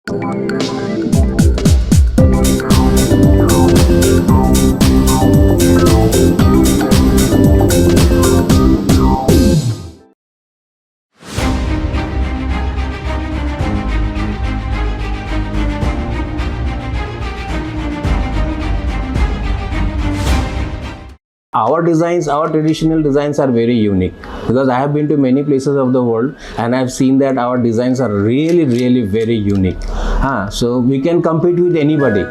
Our designs, our traditional designs are very unique because I have been to many places of the world and I have seen that our designs are really very unique. So we can compete with anybody.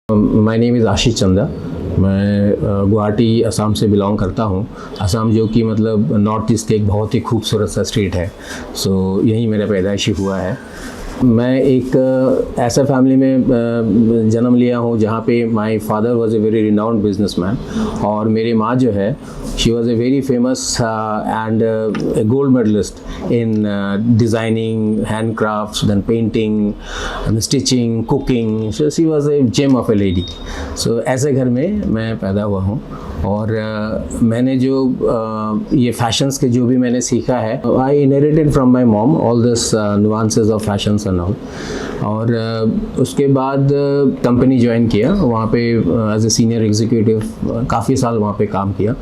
My name is Ashish Chanda. मैं गुवाहाटी असम से belong करता हूँ। असम जो कि मतलब north east के एक बहुत ही खूबसूरत सा स्टेट है। सो यहीं मेरा पैदाइशी हुआ है। मैं एक ऐसा फैमिली में जन्म लिया हूँ जहाँ पे my father was a very renowned businessman और मेरी माँ जो है she was a very famous and a gold medalist in designing, handcrafts, then painting, stitching, cooking. So she was a gem of a lady. So ऐसे घर में मैं पैदा हुआ हूँ और मैंने जो ये फैशंस के जो भी मैंने सीखा है, आई inherited from my mom all this nuances of fashions and all. और उसके बाद कंपनी ज्वाइन किया, वहाँ पे एज ए सीनियर एग्जीक्यूटिव काफ़ी साल वहाँ पे काम किया।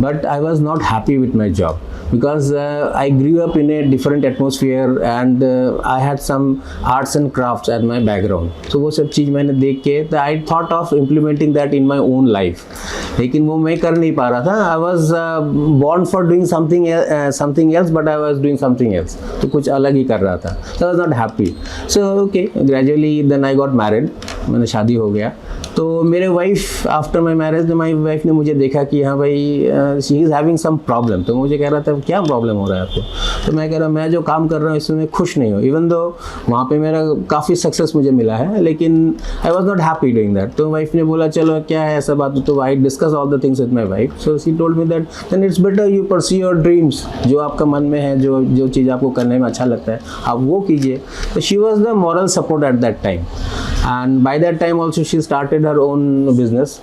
But I was not happy with my job because I grew up in a different atmosphere and I had some arts and crafts as my background. So वो सब चीज़ मैंने देख के I thought of implementing that in my own life, लेकिन वो मैं कर नहीं पा रहा था। I was born for doing something else but I was doing something else, तो कुछ अलग ही कर रहा था। So I was not happy. So okay, gradually then I got married, मैंने शादी हो गया। तो मेरे wife after my marriage my wife ने मुझे देखा कि हाँ भाई she is having some problem. तो मुझे कह रहा था क्या प्रॉब्लम हो रहा है आपको? तो मैं कह रहा मैं जो काम कर रहा हूँ इसमें मैं खुश नहीं हूँ। इवन दो वहाँ पे मेरा काफ़ी सक्सेस मुझे मिला है, लेकिन I was not happy doing that. तो वाइफ ने बोला चलो क्या है ऐसा बात। तो I discuss all the things with my wife. So she told me that then it's better you pursue your dreams, जो आपका मन में है, जो चीज़ आपको करने में अच्छा लगता है आप वो कीजिए। तो she was the moral support at that time and by that time also she started her own business.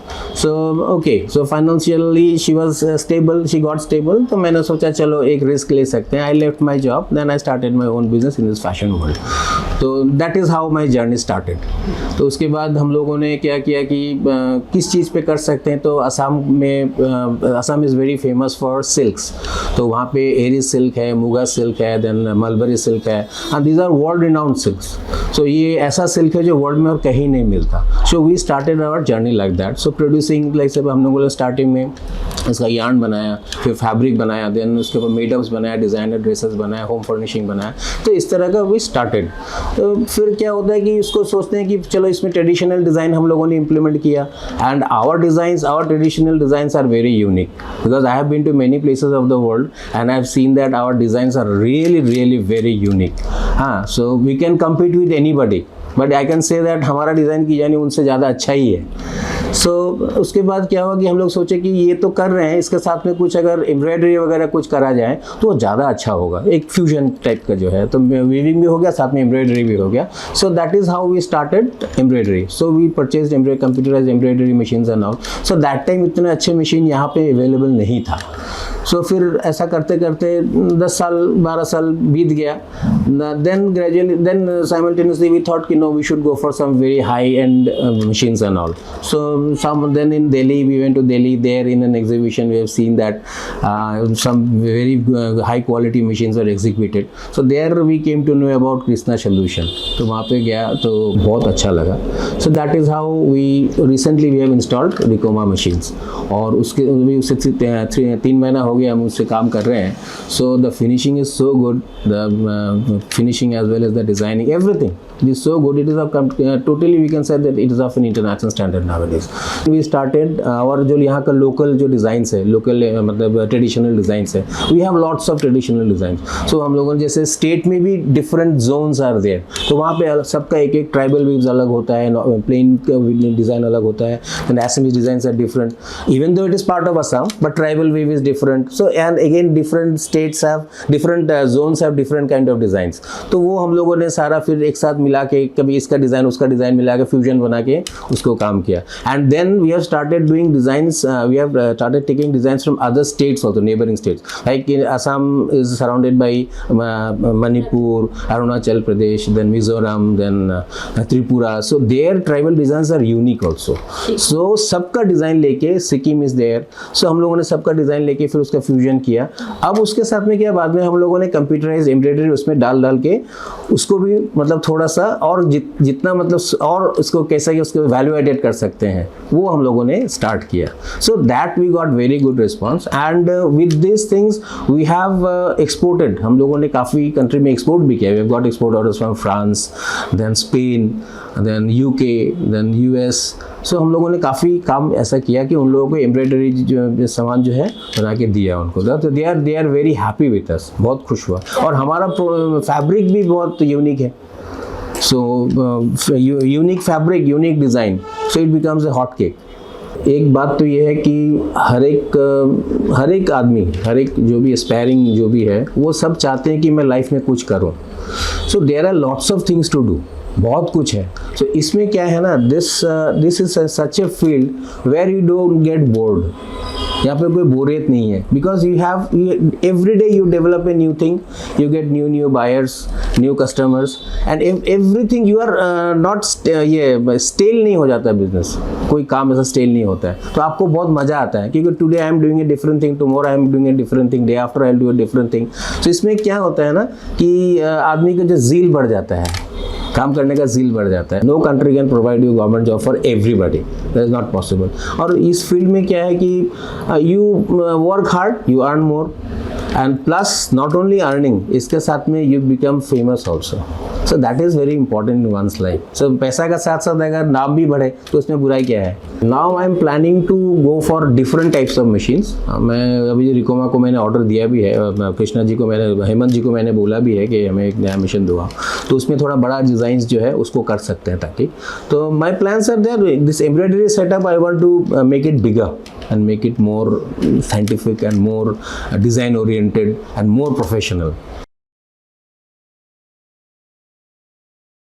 So okay, so financially she was stable, she got stable. तो मैंने सोचा चलो एक रिस्क ले सकते हैं। I left my job, then I started my own business in this fashion world. तो that is how my journey started. तो उसके बाद हम लोगों ने क्या किया कि किस चीज़ पे कर सकते हैं। तो असम में Assam is very famous for silks. तो वहाँ पे एरी सिल्क है, मुगा सिल्क है, देन मलबरी सिल्क है, and these are world renowned silks. So ये ऐसा सिल्क है जो वर्ल्ड में और कहीं नहीं मिलता। So we started our journey like that. So producing like सब हम लोगों ने स्टार्टिंग में इसका यार्न बनाया, फिर फैब्रिक बनाया, देन उसके ऊपर मेडअप्स बनाया, डिज़ाइनर ड्रेसेस बनाया, होम फर्निशिंग बनाया। तो इस तरह का वी स्टार्टेड। तो फिर क्या होता है कि इसको सोचते हैं कि चलो इसमें ट्रेडिशनल डिज़ाइन हम लोगों ने इम्प्लीमेंट किया। And our designs, our traditional designs are very unique because I have been to many places of the world and I have seen that our designs are really very unique. So we can compete with anybody, but I can say that हमारा design की जानी उनसे ज़्यादा अच्छा ही है। सो उसके बाद क्या हुआ कि हम लोग सोचे कि ये तो कर रहे हैं, इसके साथ में कुछ अगर एम्ब्रॉयडरी वगैरह कुछ करा जाए तो वो ज़्यादा अच्छा होगा। एक फ्यूजन टाइप का जो है, तो वीविंग भी हो गया, साथ में एम्ब्रॉयडरी भी हो गया। So that is how we started embroidery. So we purchase computerise embroidery machines and all. So that time इतने अच्छे मशीन यहाँ पे अवेलेबल नहीं था। सो फिर ऐसा करते करते 10 साल 12 साल बीत गया। Then gradually then simultaneously we thought कि no we should go for some very high end machines and all. So then in Delhi, we went to Delhi. There in an exhibition we have seen that some very high quality machines are executed. So there we came to know about Krishna solution. तो वहाँ पे गया तो बहुत अच्छा लगा। So that is how we recently we have installed Ricoma machines. और उसके उससे 3 महीना हो गया हम उससे काम कर रहे हैं। So the finishing is so good, the finishing as well as the designing, everything it is so good. It is of totally we can say that it is of an international standard nowadays. We started और जो यहाँ का local जो designs है, local मतलब traditional designs है, we have lots of traditional designs. So हम लोगों ने जैसे state में भी different zones are there. तो वहाँ पे सबका एक एक tribal weaves अलग होता है, plain design अलग होता है, and Assamese designs are different. Even though it is part of Assam, but tribal weave is different. different, so and again different states have different zones have different kind of designs. तो वो हम लोगों ने सारा फिर एक साथ मिला के कभी इसका डिज़ाइन उसका डिज़ाइन मिला के फ्यूजन बना के उसको काम किया. And then we have started doing designs, we have started taking designs from other states also, neighboring states. Like in Assam is surrounded by Manipur, Arunachal Pradesh, then Mizoram, then Tripura. So their tribal designs are unique also. So सबका design लेके Sikkim is there. सो हम लोगों ने सबका design लेके फिर उसका fusion किया. अब उसके साथ में क्या बाद में हम लोगों ने कंप्यूटराइज एम्ब्रॉयडरी उसमें डाल के उसको भी मतलब थोड़ा सा और जितना मतलब और उसको कैसा कि उसको वैल्यू एडेड कर सकते हैं वो हम लोगों ने स्टार्ट किया. So that we got very good response and with this things we have exported. हम लोगों ने काफ़ी कंट्री में एक्सपोर्ट भी किया. We have got export orders from France, then Spain, then UK, then US. So हम लोगों ने काफ़ी काम ऐसा किया कि उन लोगों को एम्ब्रॉयडरी जो सामान जो है बना के दिया उनको. तो they are very happy with us. बहुत खुश हुआ. और हमारा फैब्रिक भी बहुत यूनिक है. So unique fabric, unique design, so it becomes a hot cake. एक बात तो ये है कि हर एक आदमी, हर एक जो भी एस्पायरिंग जो भी है वो सब चाहते हैं कि मैं लाइफ में कुछ करूं. So there are lots of things to do. बहुत कुछ है. सो इसमें क्या है ना, this is such a field where you don't get bored. यहाँ पे कोई बोरियत नहीं है because you have every day you develop a new thing, you get new buyers, new customers and everything. You are not ये stale नहीं हो जाता बिजनेस. कोई काम ऐसा स्टेल नहीं होता है. तो आपको बहुत मज़ा आता है क्योंकि today I am doing a different thing, tomorrow I am doing a different thing, day after I will do a different thing. So इसमें क्या होता है ना कि आदमी का जो ज़ील बढ़ जाता है, काम करने का ज़ील बढ़ जाता है. No country can provide you government job for everybody. That is not possible. और इस फील्ड में क्या है कि you work hard, you earn more and plus not only earning, इसके साथ में you become famous also. So that is very important in one's life. So पैसा का साथ साथ अगर नाम भी बढ़े तो उसमें बुराई क्या है. Now I am planning to go for different types of machines. मैं अभी रिकोमा को मैंने ऑर्डर दिया भी है. कृष्णा जी को मैंने, हेमंत जी को मैंने बोला भी है कि हमें एक नया मशीन दो. तो उसमें थोड़ा बड़ा डिज़ाइंस जो है उसको कर सकते हैं ताकि. तो my plans are there. This embroidery setup I want to make it bigger and make it more scientific and more design oriented and more professional.